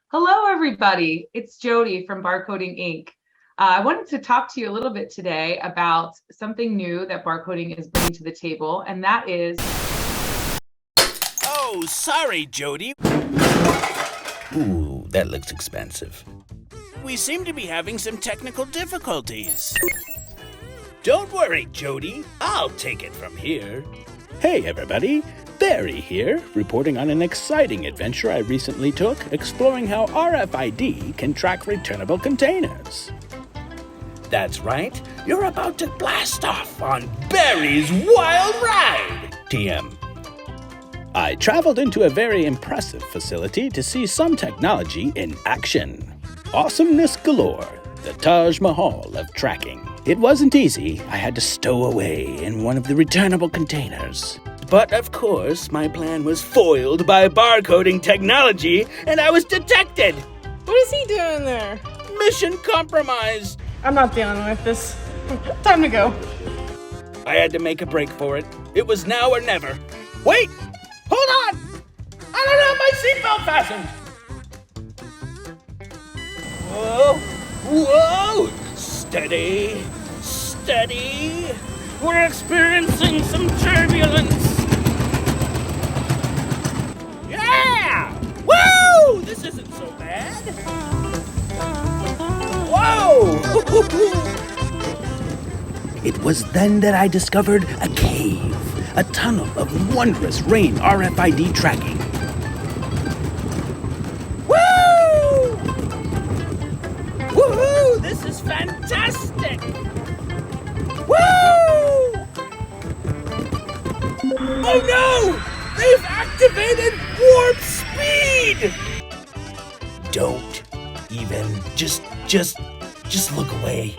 Hello, everybody. It's Jody from Barcoding Inc. I wanted to talk to you a little bit today about something new that barcoding is bringing to the table, and that is... Oh, sorry, Jody. Ooh, that looks expensive. We seem to be having some technical difficulties. Don't worry, Jody. I'll take it from here. Hey, everybody. Barry here, reporting on an exciting adventure I recently took, exploring how RFID can track returnable containers. That's right. You're about to blast off on Barry's Wild Ride, TM. I traveled into a very impressive facility to see some technology in action. Awesomeness galore, the Taj Mahal of tracking. It wasn't easy. I had to stow away in one of the returnable containers. But of course, my plan was foiled by barcoding technology, and I was detected. What is he doing there? Mission compromised. I'm not dealing with this. Time to go. I had to make a break for it. It was now or never. Wait! Hold on! I don't have my seatbelt fastened! Whoa! Whoa! Steady! Steady! We're experiencing some turbulence! Yeah! Woo! This isn't so bad! Whoa! It was then that I discovered a cave, a tunnel of wondrous rain RFID tracking. Woo! Woohoo! This is fantastic! Woo! Oh no! They've activated warp speed! Don't even. Just look away.